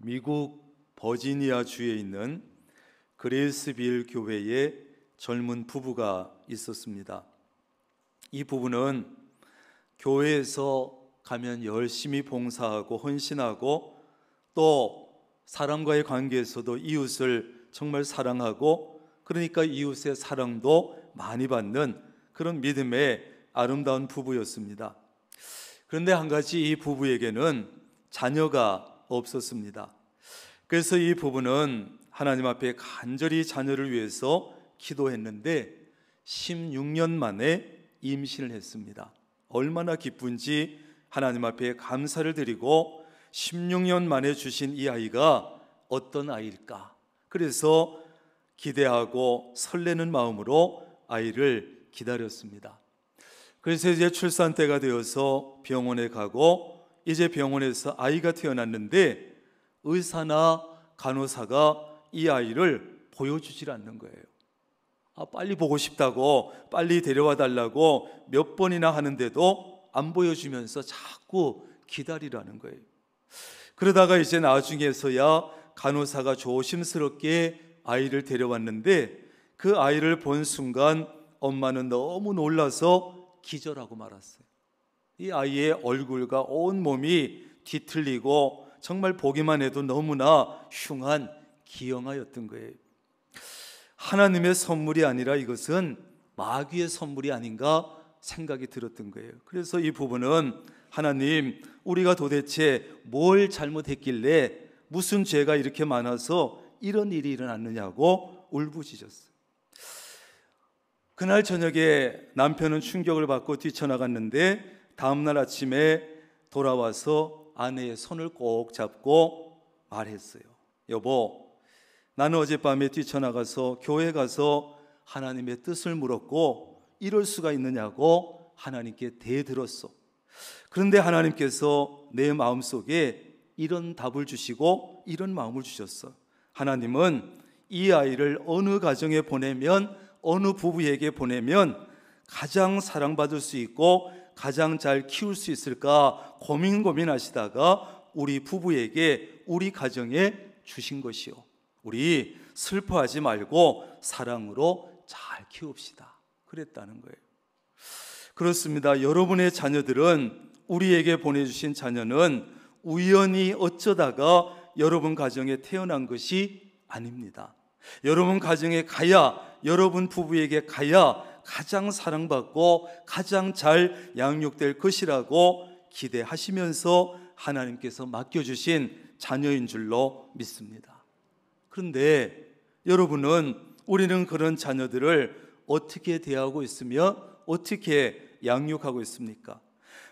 미국 버지니아 주에 있는 그레이스빌 교회에 젊은 부부가 있었습니다. 이 부부는 교회에서 가면 열심히 봉사하고 헌신하고 또 사람과의 관계에서도 이웃을 정말 사랑하고, 그러니까 이웃의 사랑도 많이 받는 그런 믿음의 아름다운 부부였습니다. 그런데 한 가지 이 부부에게는 자녀가 없었습니다. 그래서 이 부부는 하나님 앞에 간절히 자녀를 위해서 기도했는데 16년 만에 임신을 했습니다. 얼마나 기쁜지 하나님 앞에 감사를 드리고 16년 만에 주신 이 아이가 어떤 아이일까? 그래서 기대하고 설레는 마음으로 아이를 기다렸습니다. 그래서 이제 출산 때가 되어서 병원에 가고, 이제 병원에서 아이가 태어났는데 의사나 간호사가 이 아이를 보여주질 않는 거예요. 빨리 보고 싶다고, 빨리 데려와 달라고 몇 번이나 하는데도 안 보여주면서 자꾸 기다리라는 거예요. 그러다가 이제 나중에서야 간호사가 조심스럽게 아이를 데려왔는데 그 아이를 본 순간 엄마는 너무 놀라서 기절하고 말았어요. 이 아이의 얼굴과 온 몸이 뒤틀리고 정말 보기만 해도 너무나 흉한 기형아였던 거예요. 하나님의 선물이 아니라 이것은 마귀의 선물이 아닌가 생각이 들었던 거예요. 그래서 이 부부는 하나님, 우리가 도대체 뭘 잘못했길래 무슨 죄가 이렇게 많아서 이런 일이 일어났느냐고 울부짖었어요. 그날 저녁에 남편은 충격을 받고 뛰쳐나갔는데 다음날 아침에 돌아와서 아내의 손을 꼭 잡고 말했어요. 여보, 나는 어젯밤에 뛰쳐나가서 교회 가서 하나님의 뜻을 물었고 이럴 수가 있느냐고 하나님께 대들었어. 그런데 하나님께서 내 마음속에 이런 답을 주시고 이런 마음을 주셨어. 하나님은 이 아이를 어느 가정에 보내면, 어느 부부에게 보내면 가장 사랑받을 수 있고 가장 잘 키울 수 있을까 고민하시다가 우리 부부에게, 우리 가정에 주신 것이요. 우리 슬퍼하지 말고 사랑으로 잘 키웁시다. 그랬다는 거예요. 그렇습니다. 여러분의 자녀들은, 우리에게 보내주신 자녀는 우연히 어쩌다가 여러분 가정에 태어난 것이 아닙니다. 여러분 가정에 가야, 여러분 부부에게 가야 가장 사랑받고 가장 잘 양육될 것이라고 기대하시면서 하나님께서 맡겨주신 자녀인 줄로 믿습니다. 그런데 여러분은, 우리는 그런 자녀들을 어떻게 대하고 있으며 어떻게 양육하고 있습니까?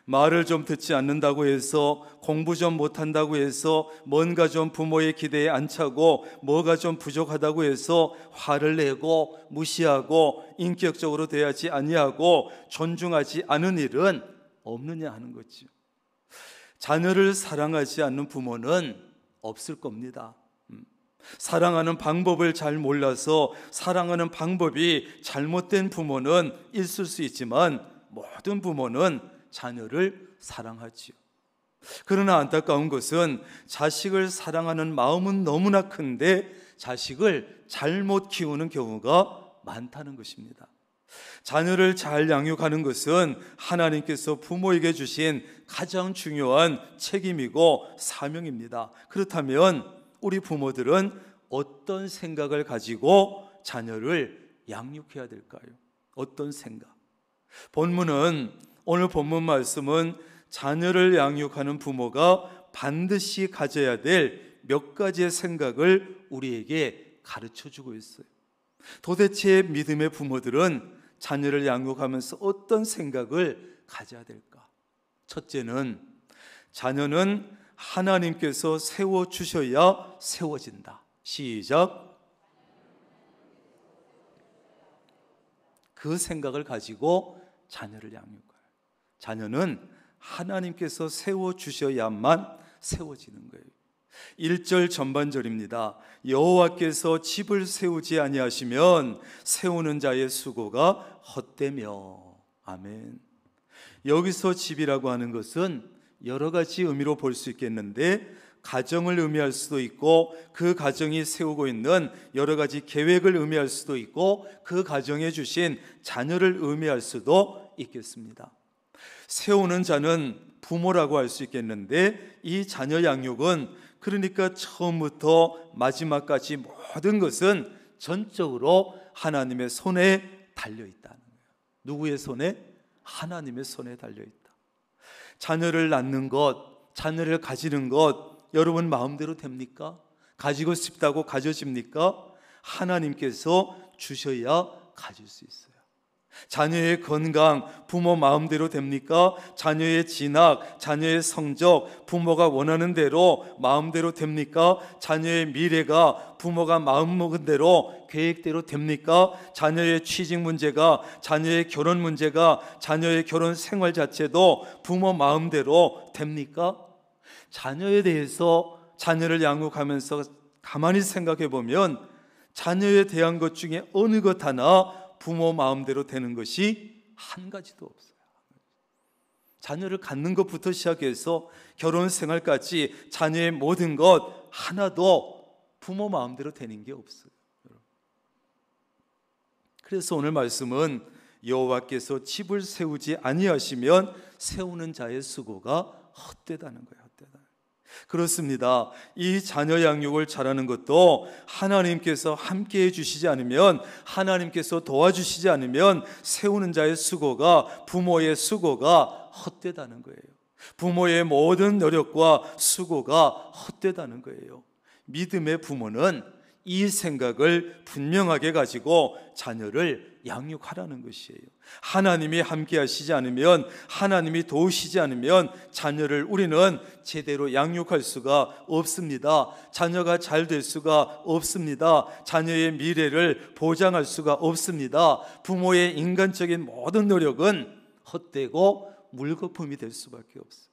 말을 좀 듣지 않는다고 해서, 공부 좀 못한다고 해서, 뭔가 좀 부모의 기대에 안 차고, 뭐가 좀 부족하다고 해서 화를 내고 무시하고 인격적으로 대하지 아니하고 존중하지 않은 일은 없느냐 하는 거죠. 자녀를 사랑하지 않는 부모는 없을 겁니다. 사랑하는 방법을 잘 몰라서 사랑하는 방법이 잘못된 부모는 있을 수 있지만 모든 부모는 자녀를 사랑하지요. 그러나 안타까운 것은 자식을 사랑하는 마음은 너무나 큰데 자식을 잘못 키우는 경우가 많다는 것입니다. 자녀를 잘 양육하는 것은 하나님께서 부모에게 주신 가장 중요한 책임이고 사명입니다. 그렇다면 우리 부모들은 어떤 생각을 가지고 자녀를 양육해야 될까요? 어떤 생각? 오늘 본문 말씀은 자녀를 양육하는 부모가 반드시 가져야 될 몇 가지의 생각을 우리에게 가르쳐주고 있어요. 도대체 믿음의 부모들은 자녀를 양육하면서 어떤 생각을 가져야 될까? 첫째는, 자녀는 하나님께서 세워주셔야 세워진다. 시작. 그 생각을 가지고 자녀를 양육해요. 자녀는 하나님께서 세워주셔야만 세워지는 거예요. 1절 전반절입니다. 여호와께서 집을 세우지 아니하시면 세우는 자의 수고가 헛되며. 아멘. 여기서 집이라고 하는 것은 여러 가지 의미로 볼 수 있겠는데, 가정을 의미할 수도 있고, 그 가정이 세우고 있는 여러 가지 계획을 의미할 수도 있고, 그 가정에 주신 자녀를 의미할 수도 있겠습니다. 세우는 자는 부모라고 할 수 있겠는데, 이 자녀 양육은 그러니까 처음부터 마지막까지 모든 것은 전적으로 하나님의 손에 달려있다는 거예요. 누구의 손에? 하나님의 손에 달려있다. 자녀를 낳는 것, 자녀를 가지는 것 여러분 마음대로 됩니까? 가지고 싶다고 가져집니까? 하나님께서 주셔야 가질 수 있어요. 자녀의 건강 부모 마음대로 됩니까? 자녀의 진학, 자녀의 성적 부모가 원하는 대로 마음대로 됩니까? 자녀의 미래가 부모가 마음먹은 대로 계획대로 됩니까? 자녀의 취직 문제가, 자녀의 결혼 문제가, 자녀의 결혼 생활 자체도 부모 마음대로 됩니까? 자녀에 대해서 자녀를 양육하면서 가만히 생각해 보면 자녀에 대한 것 중에 어느 것 하나 부모 마음대로 되는 것이 한 가지도 없어요. 자녀를 갖는 것부터 시작해서 결혼 생활까지 자녀의 모든 것 하나도 부모 마음대로 되는 게 없어요. 그래서 오늘 말씀은 여호와께서 집을 세우지 아니하시면 세우는 자의 수고가 헛되다는 거예요. 그렇습니다. 이 자녀 양육을 잘하는 것도 하나님께서 함께 해주시지 않으면, 하나님께서 도와주시지 않으면 세우는 자의 수고가, 부모의 수고가 헛되다는 거예요. 부모의 모든 노력과 수고가 헛되다는 거예요. 믿음의 부모는 이 생각을 분명하게 가지고 자녀를 양육하라는 것이에요. 하나님이 함께 하시지 않으면, 하나님이 도우시지 않으면 자녀를 우리는 제대로 양육할 수가 없습니다. 자녀가 잘 될 수가 없습니다. 자녀의 미래를 보장할 수가 없습니다. 부모의 인간적인 모든 노력은 헛되고 물거품이 될 수밖에 없어요.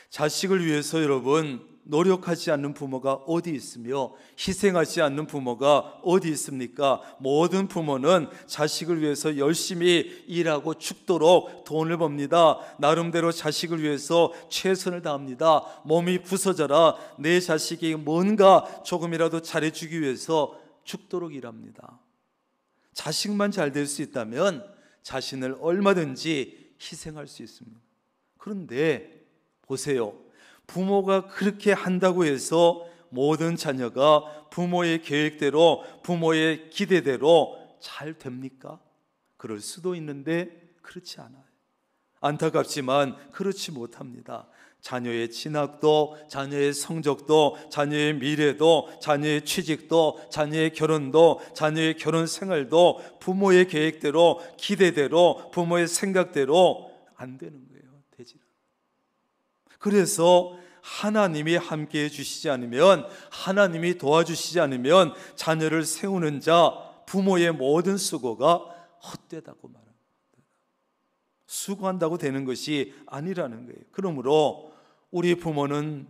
자식을 위해서 여러분 노력하지 않는 부모가 어디 있으며 희생하지 않는 부모가 어디 있습니까? 모든 부모는 자식을 위해서 열심히 일하고 죽도록 돈을 법니다. 나름대로 자식을 위해서 최선을 다합니다. 몸이 부서져라 내 자식이 뭔가 조금이라도 잘해주기 위해서 죽도록 일합니다. 자식만 잘 될 수 있다면 자신을 얼마든지 희생할 수 있습니다. 그런데 보세요. 부모가 그렇게 한다고 해서 모든 자녀가 부모의 계획대로, 부모의 기대대로 잘 됩니까? 그럴 수도 있는데 그렇지 않아요. 안타깝지만 그렇지 못합니다. 자녀의 진학도, 자녀의 성적도, 자녀의 미래도, 자녀의 취직도, 자녀의 결혼도, 자녀의 결혼 생활도 부모의 계획대로, 기대대로, 부모의 생각대로 안 되는 거예요. 되지 않아요. 그래서 하나님이 함께 해주시지 않으면, 하나님이 도와주시지 않으면 자녀를 세우는 자, 부모의 모든 수고가 헛되다고 말합니다. 수고한다고 되는 것이 아니라는 거예요. 그러므로 우리 부모는,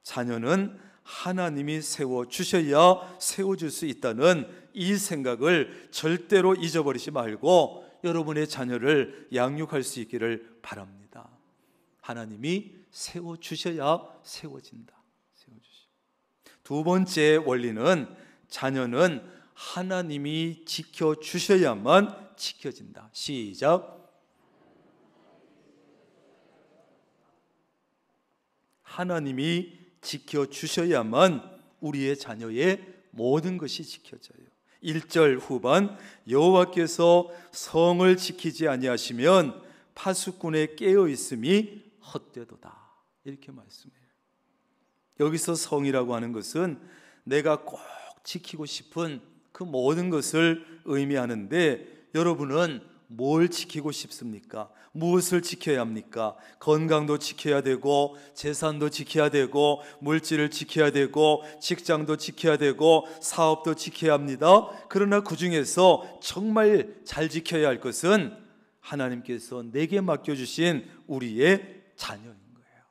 자녀는 하나님이 세워주셔야 세워줄 수 있다는 이 생각을 절대로 잊어버리지 말고 여러분의 자녀를 양육할 수 있기를 바랍니다. 하나님이 세워주셔야 세워진다. 두 번째 원리는 자녀는 하나님이 지켜주셔야만 지켜진다. 시작. 하나님이 지켜주셔야만 우리의 자녀의 모든 것이 지켜져요. 1절 후반, 여호와께서 성을 지키지 아니하시면 파수꾼의 깨어있음이 헛되도다, 이렇게 말씀해요. 여기서 성이라고 하는 것은 내가 꼭 지키고 싶은 그 모든 것을 의미하는데, 여러분은 뭘 지키고 싶습니까? 무엇을 지켜야 합니까? 건강도 지켜야 되고, 재산도 지켜야 되고, 물질을 지켜야 되고, 직장도 지켜야 되고, 사업도 지켜야 합니다. 그러나 그 중에서 정말 잘 지켜야 할 것은 하나님께서 내게 맡겨주신 우리의 자녀인 거예요.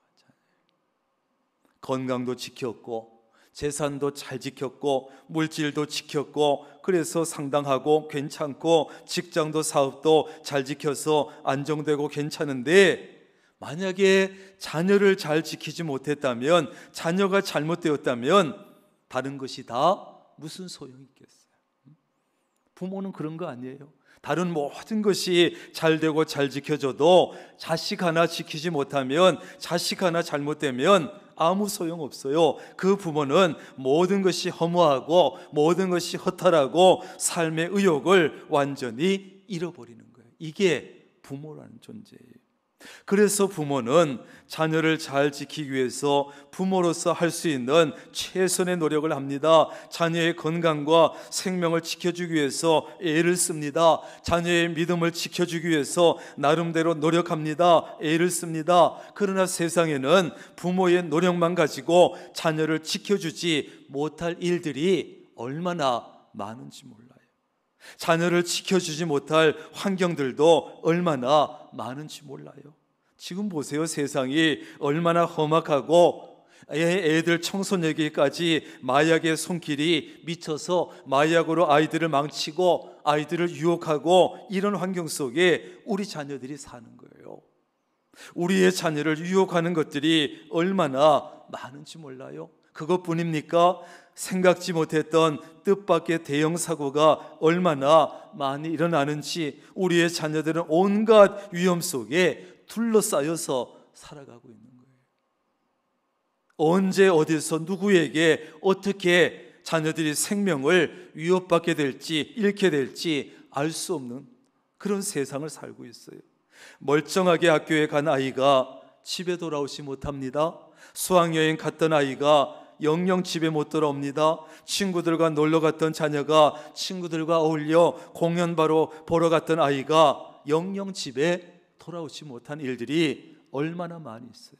건강도 지켰고, 재산도 잘 지켰고, 물질도 지켰고, 그래서 상당하고 괜찮고, 직장도 사업도 잘 지켜서 안정되고 괜찮은데, 만약에 자녀를 잘 지키지 못했다면, 자녀가 잘못되었다면 다른 것이 다 무슨 소용이 있겠어요? 부모는 그런 거 아니에요. 다른 모든 것이 잘 되고 잘 지켜져도 자식 하나 지키지 못하면, 자식 하나 잘못되면 아무 소용없어요. 그 부모는 모든 것이 허무하고 모든 것이 허탈하고 삶의 의욕을 완전히 잃어버리는 거예요. 이게 부모라는 존재예요. 그래서 부모는 자녀를 잘 지키기 위해서 부모로서 할 수 있는 최선의 노력을 합니다. 자녀의 건강과 생명을 지켜주기 위해서 애를 씁니다. 자녀의 믿음을 지켜주기 위해서 나름대로 노력합니다. 애를 씁니다. 그러나 세상에는 부모의 노력만 가지고 자녀를 지켜주지 못할 일들이 얼마나 많은지 몰라요. 자녀를 지켜주지 못할 환경들도 얼마나 많은지 몰라요. 지금 보세요. 세상이 얼마나 험악하고 애들 청소년에게까지 마약의 손길이 미쳐서 마약으로 아이들을 망치고 아이들을 유혹하고, 이런 환경 속에 우리 자녀들이 사는 거예요. 우리의 자녀를 유혹하는 것들이 얼마나 많은지 몰라요. 그것뿐입니까? 생각지 못했던 뜻밖의 대형 사고가 얼마나 많이 일어나는지, 우리의 자녀들은 온갖 위험 속에 둘러싸여서 살아가고 있는 거예요. 언제 어디서 누구에게 어떻게 자녀들이 생명을 위협받게 될지, 잃게 될지 알 수 없는 그런 세상을 살고 있어요. 멀쩡하게 학교에 간 아이가 집에 돌아오지 못합니다. 수학여행 갔던 아이가 영영 집에 못 돌아옵니다. 친구들과 놀러 갔던 자녀가 친구들과 어울려 공연 보러 갔던 아이가 영영 집에 돌아오지 못한 일들이 얼마나 많이 있어요.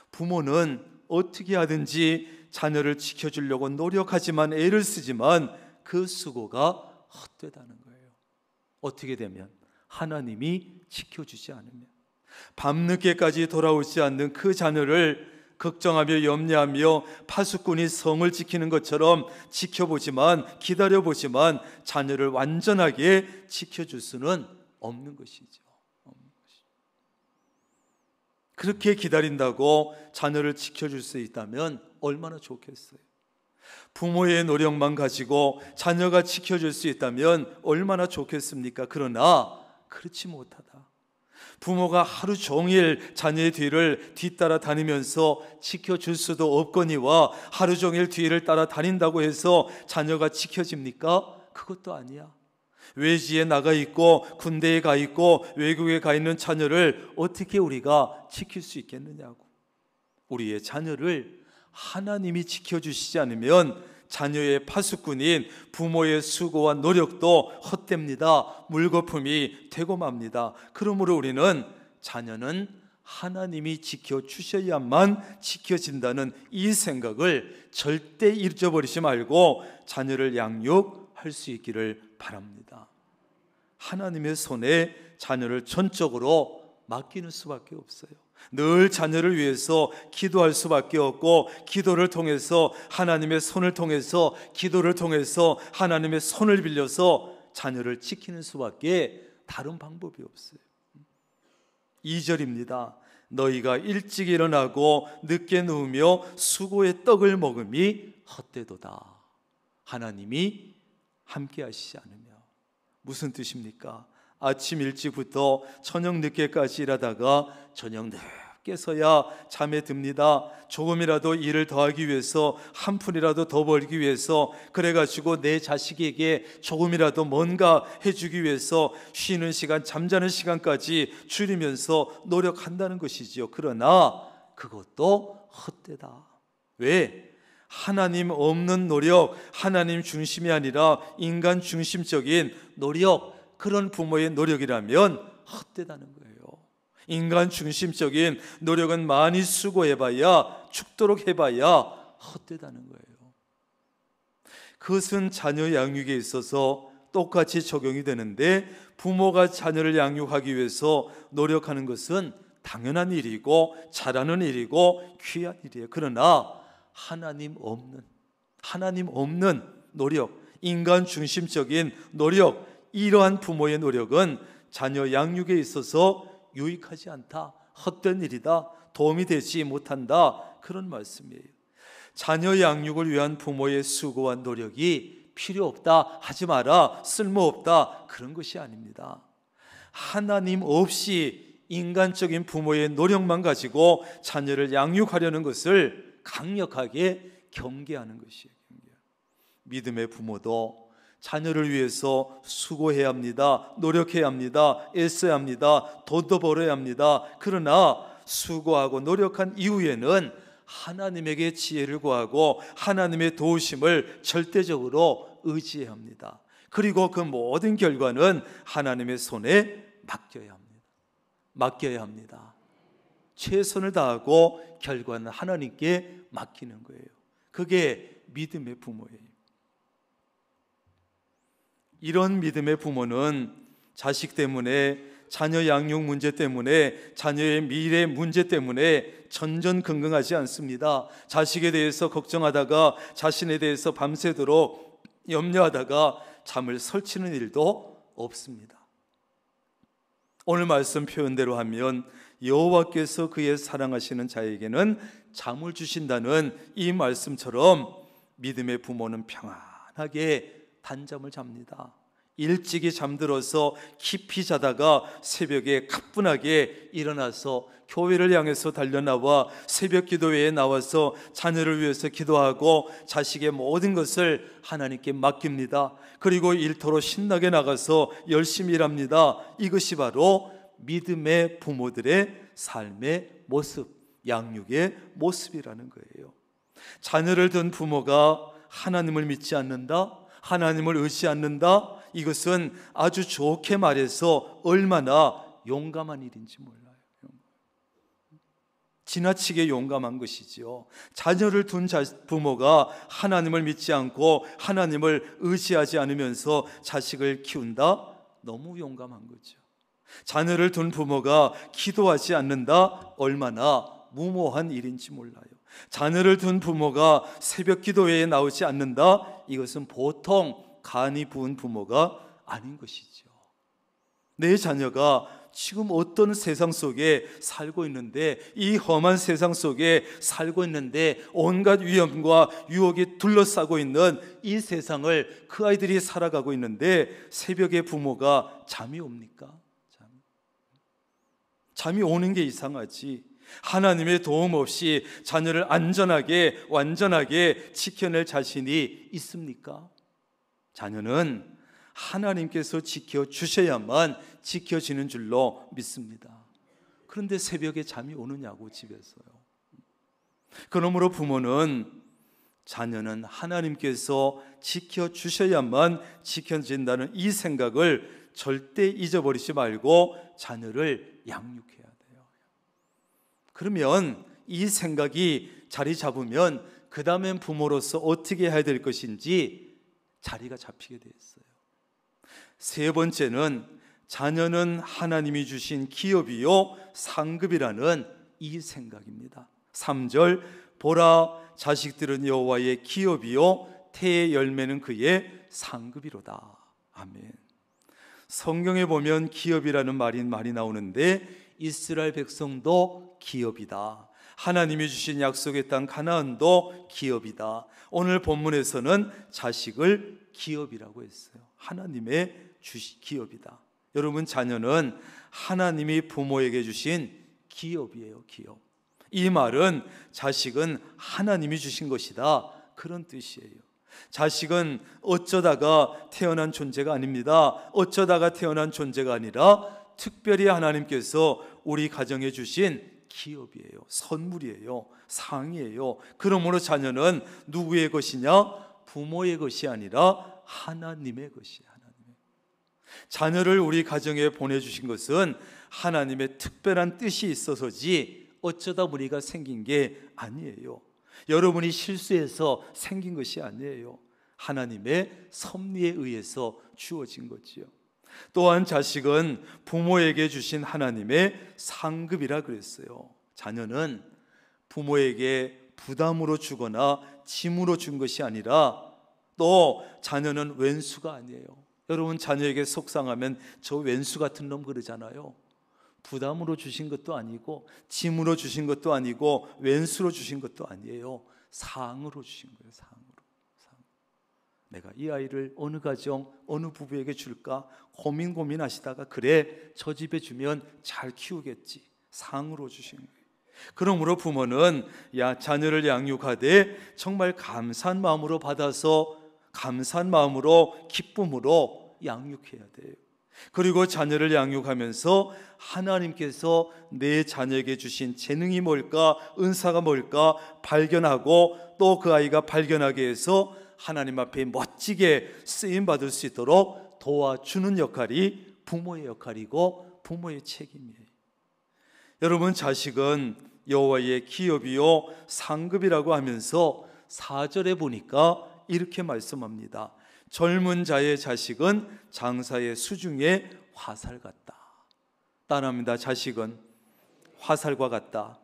부모는 어떻게 하든지 자녀를 지켜주려고 노력하지만, 애를 쓰지만 그 수고가 헛되다는 거예요. 어떻게 되면? 하나님이 지켜주지 않으면. 밤늦게까지 돌아오지 않는 그 자녀를 걱정하며 염려하며 파수꾼이 성을 지키는 것처럼 지켜보지만, 기다려보지만 자녀를 완전하게 지켜줄 수는 없는 것이죠. 그렇게 기다린다고 자녀를 지켜줄 수 있다면 얼마나 좋겠어요. 부모의 노력만 가지고 자녀가 지켜줄 수 있다면 얼마나 좋겠습니까? 그러나 그렇지 못하다. 부모가 하루 종일 자녀의 뒤를 뒤따라 다니면서 지켜줄 수도 없거니와, 하루 종일 뒤를 따라 다닌다고 해서 자녀가 지켜집니까? 그것도 아니야. 외지에 나가 있고 군대에 가 있고 외국에 가 있는 자녀를 어떻게 우리가 지킬 수 있겠느냐고. 우리의 자녀를 하나님이 지켜주시지 않으면 자녀의 파수꾼인 부모의 수고와 노력도 헛됩니다. 물거품이 되고 맙니다. 그러므로 우리는 자녀는 하나님이 지켜주셔야만 지켜진다는 이 생각을 절대 잊어버리지 말고 자녀를 양육할 수 있기를 바랍니다. 하나님의 손에 자녀를 전적으로 맡기는 수밖에 없어요. 늘 자녀를 위해서 기도할 수밖에 없고, 기도를 통해서 하나님의 손을 통해서, 기도를 통해서 하나님의 손을 빌려서 자녀를 지키는 수밖에 다른 방법이 없어요. 2절입니다. 너희가 일찍 일어나고 늦게 누우며 수고의 떡을 먹음이 헛되도다. 하나님이 함께 하시지 않으며. 무슨 뜻입니까? 아침 일찍부터 저녁 늦게까지 일하다가 저녁 늦게서야 잠에 듭니다. 조금이라도 일을 더하기 위해서, 한 푼이라도 더 벌기 위해서, 그래가지고 내 자식에게 조금이라도 뭔가 해주기 위해서 쉬는 시간, 잠자는 시간까지 줄이면서 노력한다는 것이지요. 그러나 그것도 헛되다. 왜? 하나님 없는 노력, 하나님 중심이 아니라 인간 중심적인 노력, 그런 부모의 노력이라면 헛되다는 거예요. 인간 중심적인 노력은 많이 수고해봐야, 죽도록 해봐야 헛되다는 거예요. 그것은 자녀 양육에 있어서 똑같이 적용이 되는데, 부모가 자녀를 양육하기 위해서 노력하는 것은 당연한 일이고 잘하는 일이고 귀한 일이에요. 그러나 하나님 없는 노력, 인간 중심적인 노력, 이러한 부모의 노력은 자녀 양육에 있어서 유익하지 않다, 헛된 일이다, 도움이 되지 못한다, 그런 말씀이에요. 자녀 양육을 위한 부모의 수고와 노력이 필요 없다, 하지 마라, 쓸모없다, 그런 것이 아닙니다. 하나님 없이 인간적인 부모의 노력만 가지고 자녀를 양육하려는 것을 강력하게 경계하는 것이에요. 믿음의 부모도 자녀를 위해서 수고해야 합니다, 노력해야 합니다, 애써야 합니다, 돈도 벌어야 합니다. 그러나 수고하고 노력한 이후에는 하나님에게 지혜를 구하고 하나님의 도우심을 절대적으로 의지해야 합니다. 그리고 그 모든 결과는 하나님의 손에 맡겨야 합니다. 최선을 다하고 결과는 하나님께 맡기는 거예요. 그게 믿음의 부모예요. 이런 믿음의 부모는 자식 때문에, 자녀 양육 문제 때문에, 자녀의 미래 문제 때문에 전전긍긍하지 않습니다. 자식에 대해서 걱정하다가 자신에 대해서 밤새도록 염려하다가 잠을 설치는 일도 없습니다. 오늘 말씀 표현대로 하면 여호와께서 그의 사랑하시는 자에게는 잠을 주신다는 이 말씀처럼 믿음의 부모는 평안하게 단잠을 잡니다. 일찍이 잠들어서 깊이 자다가 새벽에 가뿐하게 일어나서 교회를 향해서 달려나와 새벽 기도회에 나와서 자녀를 위해서 기도하고 자식의 모든 것을 하나님께 맡깁니다. 그리고 일터로 신나게 나가서 열심히 일합니다. 이것이 바로 믿음의 부모들의 삶의 모습, 양육의 모습이라는 거예요. 자녀를 둔 부모가 하나님을 믿지 않는다, 하나님을 의지 않는다, 이것은 아주 좋게 말해서 얼마나 용감한 일인지 몰라요. 지나치게 용감한 것이지요. 자녀를 둔 부모가 하나님을 믿지 않고 하나님을 의지하지 않으면서 자식을 키운다? 너무 용감한 거죠. 자녀를 둔 부모가 기도하지 않는다? 얼마나 무모한 일인지 몰라요. 자녀를 둔 부모가 새벽 기도회에 나오지 않는다? 이것은 보통 간이 부은 부모가 아닌 것이죠. 내 자녀가 지금 어떤 세상 속에 살고 있는데, 이 험한 세상 속에 살고 있는데 온갖 위험과 유혹이 둘러싸고 있는 이 세상을 그 아이들이 살아가고 있는데 새벽에 부모가 잠이 옵니까? 잠이 오는 게 이상하지. 하나님의 도움 없이 자녀를 안전하게 완전하게 지켜낼 자신이 있습니까? 자녀는 하나님께서 지켜주셔야만 지켜지는 줄로 믿습니다. 그런데 새벽에 잠이 오느냐고, 집에서요. 그러므로 부모는 자녀는 하나님께서 지켜주셔야만 지켜진다는 이 생각을 절대 잊어버리지 말고 자녀를 양육해야 돼요. 그러면 이 생각이 자리 잡으면 그 다음엔 부모로서 어떻게 해야 될 것인지 자리가 잡히게 돼 있어요. 세 번째는 자녀는 하나님이 주신 기업이요 상급이라는 이 생각입니다. 3절, 보라, 자식들은 여호와의 기업이요 태의 열매는 그의 상급이로다. 아멘. 성경에 보면 기업이라는 말이 많이 나오는데 이스라엘 백성도 기업이다. 하나님이 주신 약속의 땅 가나안도 기업이다. 오늘 본문에서는 자식을 기업이라고 했어요. 하나님의 기업이다. 여러분, 자녀는 하나님이 부모에게 주신 기업이에요. 기업. 이 말은 자식은 하나님이 주신 것이다, 그런 뜻이에요. 자식은 어쩌다가 태어난 존재가 아닙니다. 어쩌다가 태어난 존재가 아니라 특별히 하나님께서 우리 가정에 주신 기업이에요. 선물이에요. 상이에요. 그러므로 자녀는 누구의 것이냐? 부모의 것이 아니라 하나님의 것이에요. 하나님의. 자녀를 우리 가정에 보내주신 것은 하나님의 특별한 뜻이 있어서지 어쩌다 우리가 생긴 게 아니에요. 여러분이 실수해서 생긴 것이 아니에요. 하나님의 섭리에 의해서 주어진 거지요. 또한 자식은 부모에게 주신 하나님의 상급이라 그랬어요. 자녀는 부모에게 부담으로 주거나 짐으로 준 것이 아니라, 또 자녀는 왼수가 아니에요. 여러분, 자녀에게 속상하면 저 왼수 같은 놈 그러잖아요. 부담으로 주신 것도 아니고 짐으로 주신 것도 아니고 왼수로 주신 것도 아니에요. 상으로 주신 거예요. 상으로. 내가 이 아이를 어느 가정, 어느 부부에게 줄까 고민하시다가 그래, 저 집에 주면 잘 키우겠지. 상으로 주신 거예요. 그러므로 부모는 자녀를 양육하되 정말 감사한 마음으로 받아서 감사한 마음으로 기쁨으로 양육해야 돼요. 그리고 자녀를 양육하면서 하나님께서 내 자녀에게 주신 재능이 뭘까, 은사가 뭘까 발견하고 또 그 아이가 발견하게 해서 하나님 앞에 멋지게 쓰임받을 수 있도록 도와주는 역할이 부모의 역할이고 부모의 책임이에요. 여러분, 자식은 여호와의 기업이요 상급이라고 하면서 4절에 보니까 이렇게 말씀합니다. 젊은 자의 자식은 장사의 수중에 화살 같다. 따라합니다. 자식은 화살과 같다.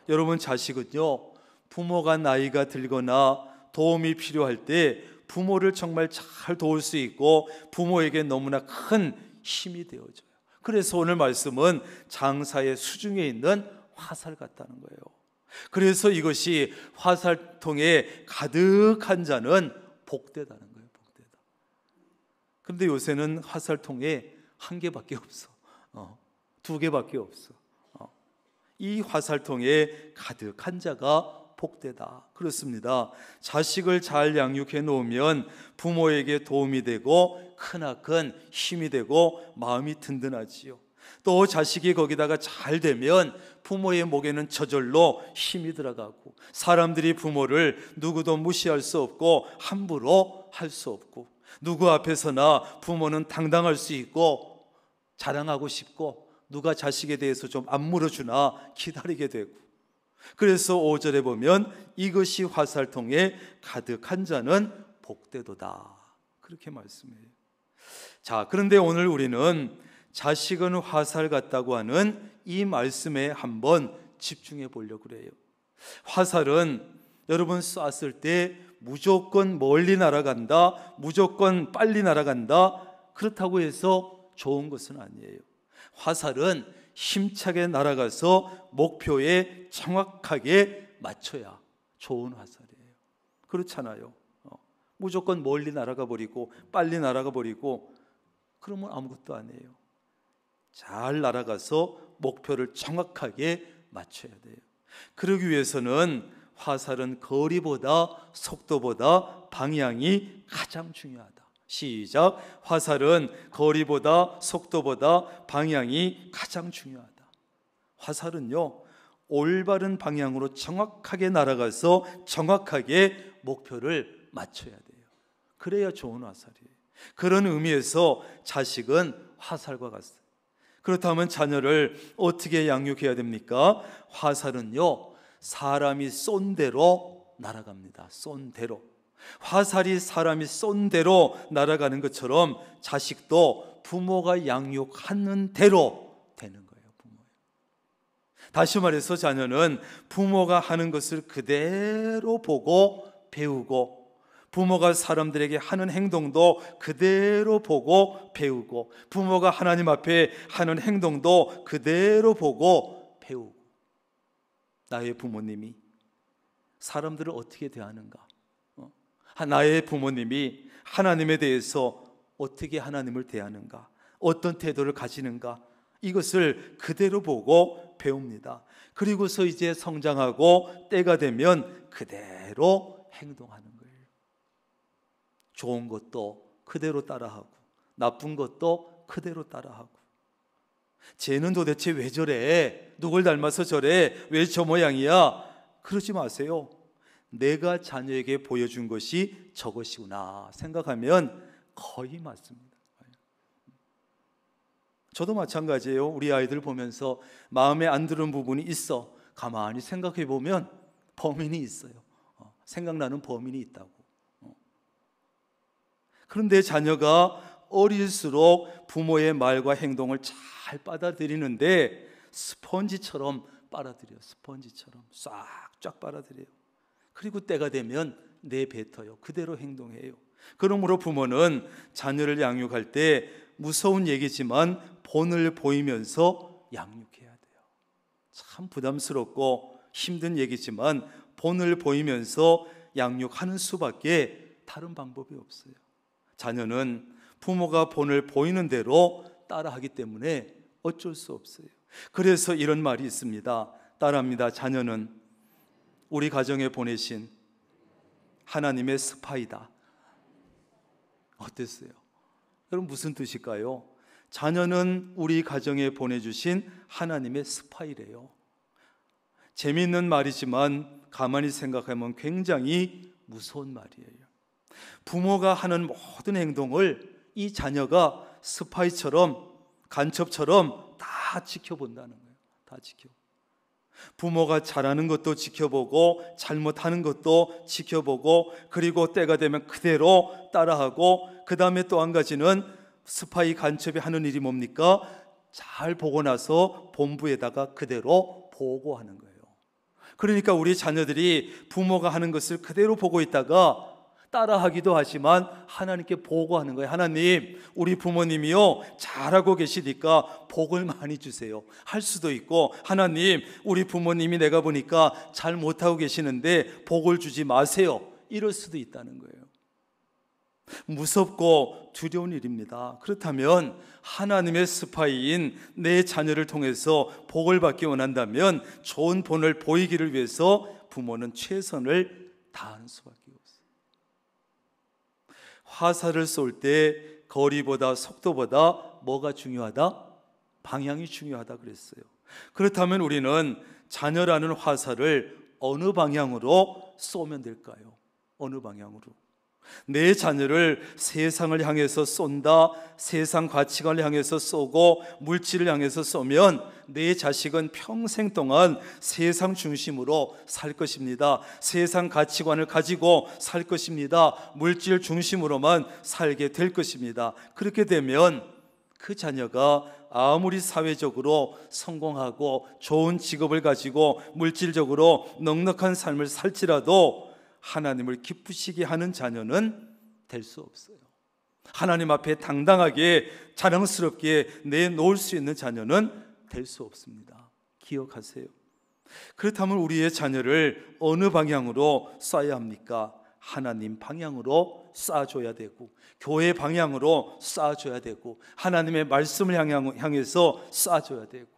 여러분, 자식은요, 부모가 나이가 들거나 도움이 필요할 때 부모를 정말 잘 도울 수 있고 부모에게 너무나 큰 힘이 되어줘요. 그래서 오늘 말씀은 장사의 수중에 있는 화살 같다는 거예요. 그래서 이것이 화살통에 가득한 자는 복되다는 거예요. 복되다. 그런데 요새는 화살통에 한 개밖에 없어. 두 개밖에 없어. 이 화살통에 가득한 자가 복되다. 그렇습니다. 자식을 잘 양육해 놓으면 부모에게 도움이 되고 크나큰 힘이 되고 마음이 든든하지요. 또 자식이 거기다가 잘 되면 부모의 목에는 저절로 힘이 들어가고 사람들이 부모를 누구도 무시할 수 없고 함부로 할 수 없고 누구 앞에서나 부모는 당당할 수 있고 자랑하고 싶고 누가 자식에 대해서 좀 안 물어주나 기다리게 되고, 그래서 5절에 보면 이것이 화살통에 가득한 자는 복되도다, 그렇게 말씀해요. 자, 그런데 오늘 우리는 자식은 화살 같다고 하는 이 말씀에 한번 집중해 보려고 그래요. 화살은 여러분 쐈을 때 무조건 멀리 날아간다, 무조건 빨리 날아간다, 그렇다고 해서 좋은 것은 아니에요. 화살은 힘차게 날아가서 목표에 정확하게 맞춰야 좋은 화살이에요. 그렇잖아요. 무조건 멀리 날아가 버리고 빨리 날아가 버리고 그러면 아무것도 아니에요. 잘 날아가서 목표를 정확하게 맞춰야 돼요. 그러기 위해서는 화살은 거리보다 속도보다 방향이 가장 중요하다. 시작. 화살은 거리보다 속도보다 방향이 가장 중요하다. 화살은요, 올바른 방향으로 정확하게 날아가서 정확하게 목표를 맞춰야 돼요. 그래야 좋은 화살이에요. 그런 의미에서 자식은 화살과 같습니다. 그렇다면 자녀를 어떻게 양육해야 됩니까? 화살은요, 사람이 쏜 대로 날아갑니다. 쏜 대로. 화살이 사람이 쏜 대로 날아가는 것처럼 자식도 부모가 양육하는 대로 되는 거예요. 부모예요. 다시 말해서 자녀는 부모가 하는 것을 그대로 보고 배우고, 부모가 사람들에게 하는 행동도 그대로 보고 배우고, 부모가 하나님 앞에 하는 행동도 그대로 보고 배우고. 나의 부모님이 사람들을 어떻게 대하는가, 나의 부모님이 하나님에 대해서 어떻게 하나님을 대하는가, 어떤 태도를 가지는가, 이것을 그대로 보고 배웁니다. 그리고서 이제 성장하고 때가 되면 그대로 행동하는 거예요. 좋은 것도 그대로 따라하고 나쁜 것도 그대로 따라하고. 쟤는 도대체 왜 저래? 누굴 닮아서 저래? 왜 저 모양이야? 그러지 마세요. 내가 자녀에게 보여준 것이 저것이구나 생각하면 거의 맞습니다. 저도 마찬가지예요. 우리 아이들 보면서 마음에 안 드는 부분이 있어. 가만히 생각해 보면 범인이 있어요. 생각나는 범인이 있다고. 그런데 자녀가 어릴수록 부모의 말과 행동을 잘 받아들이는데 스펀지처럼 빨아들여요. 스펀지처럼 싹쫙 빨아들여요. 그리고 때가 되면 내뱉어요. 그대로 행동해요. 그러므로 부모는 자녀를 양육할 때 무서운 얘기지만 본을 보이면서 양육해야 돼요. 참 부담스럽고 힘든 얘기지만 본을 보이면서 양육하는 수밖에 다른 방법이 없어요. 자녀는 부모가 본을 보이는 대로 따라하기 때문에 어쩔 수 없어요. 그래서 이런 말이 있습니다. 따라합니다. 자녀는 우리 가정에 보내신 하나님의 스파이다. 어땠어요? 여러분 무슨 뜻일까요? 자녀는 우리 가정에 보내주신 하나님의 스파이래요. 재미있는 말이지만 가만히 생각하면 굉장히 무서운 말이에요. 부모가 하는 모든 행동을 이 자녀가 스파이처럼 간첩처럼 다 지켜본다는 거예요. 다 지켜. 부모가 잘하는 것도 지켜보고 잘못하는 것도 지켜보고 그리고 때가 되면 그대로 따라하고 그 다음에 또 한 가지는 스파이 간첩이 하는 일이 뭡니까? 잘 보고 나서 본부에다가 그대로 보고하는 거예요. 그러니까 우리 자녀들이 부모가 하는 것을 그대로 보고 있다가 따라하기도 하지만 하나님께 보고하는 거예요. 하나님, 우리 부모님이요 잘하고 계시니까 복을 많이 주세요. 할 수도 있고, 하나님, 우리 부모님이 내가 보니까 잘 못하고 계시는데 복을 주지 마세요. 이럴 수도 있다는 거예요. 무섭고 두려운 일입니다. 그렇다면 하나님의 스파이인 내 자녀를 통해서 복을 받기 원한다면 좋은 본을 보이기를 위해서 부모는 최선을 다하는 수밖에 없어요. 화살을 쏠 때 거리보다 속도보다 뭐가 중요하다? 방향이 중요하다 그랬어요. 그렇다면 우리는 자녀라는 화살을 어느 방향으로 쏘면 될까요? 어느 방향으로? 내 자녀를 세상을 향해서 쏜다, 세상 가치관을 향해서 쏘고 물질을 향해서 쏘면 내 자식은 평생 동안 세상 중심으로 살 것입니다. 세상 가치관을 가지고 살 것입니다. 물질 중심으로만 살게 될 것입니다. 그렇게 되면 그 자녀가 아무리 사회적으로 성공하고 좋은 직업을 가지고 물질적으로 넉넉한 삶을 살지라도 하나님을 기쁘시게 하는 자녀는 될 수 없어요. 하나님 앞에 당당하게 자랑스럽게 내놓을 수 있는 자녀는 될 수 없습니다. 기억하세요. 그렇다면 우리의 자녀를 어느 방향으로 쏴야 합니까? 하나님 방향으로 쏴줘야 되고, 교회 방향으로 쏴줘야 되고, 하나님의 말씀을 향해서 쏴줘야 되고.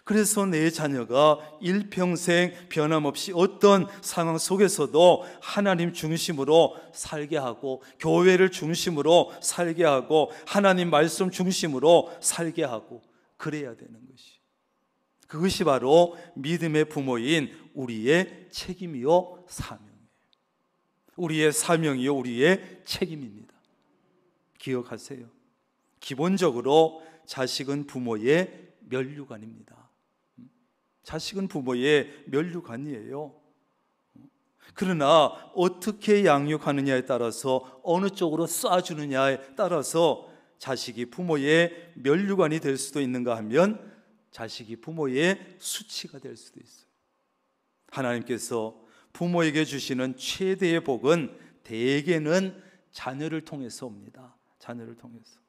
그래서 내 자녀가 일평생 변함없이 어떤 상황 속에서도 하나님 중심으로 살게 하고, 교회를 중심으로 살게 하고, 하나님 말씀 중심으로 살게 하고, 그래야 되는 것이, 그것이 바로 믿음의 부모인 우리의 책임이요 사명이에요. 우리의 사명이요 우리의 책임입니다. 기억하세요. 기본적으로 자식은 부모의 면류관입니다. 자식은 부모의 면류관이에요. 그러나 어떻게 양육하느냐에 따라서, 어느 쪽으로 쏴주느냐에 따라서 자식이 부모의 면류관이 될 수도 있는가 하면 자식이 부모의 수치가 될 수도 있어요. 하나님께서 부모에게 주시는 최대의 복은 대개는 자녀를 통해서 옵니다. 자녀를 통해서.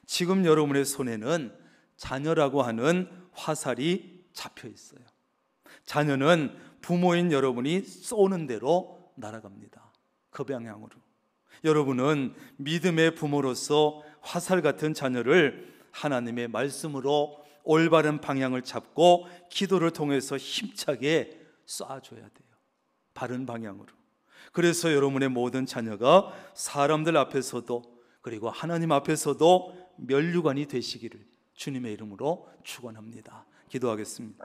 지금 여러분의 손에는 자녀라고 하는 화살이 잡혀 있어요. 자녀는 부모인 여러분이 쏘는 대로 날아갑니다. 그 방향으로. 여러분은 믿음의 부모로서 화살 같은 자녀를 하나님의 말씀으로 올바른 방향을 잡고 기도를 통해서 힘차게 쏴줘야 돼요. 바른 방향으로. 그래서 여러분의 모든 자녀가 사람들 앞에서도 그리고 하나님 앞에서도 면류관이 되시기를 주님의 이름으로 축원합니다. 기도하겠습니다.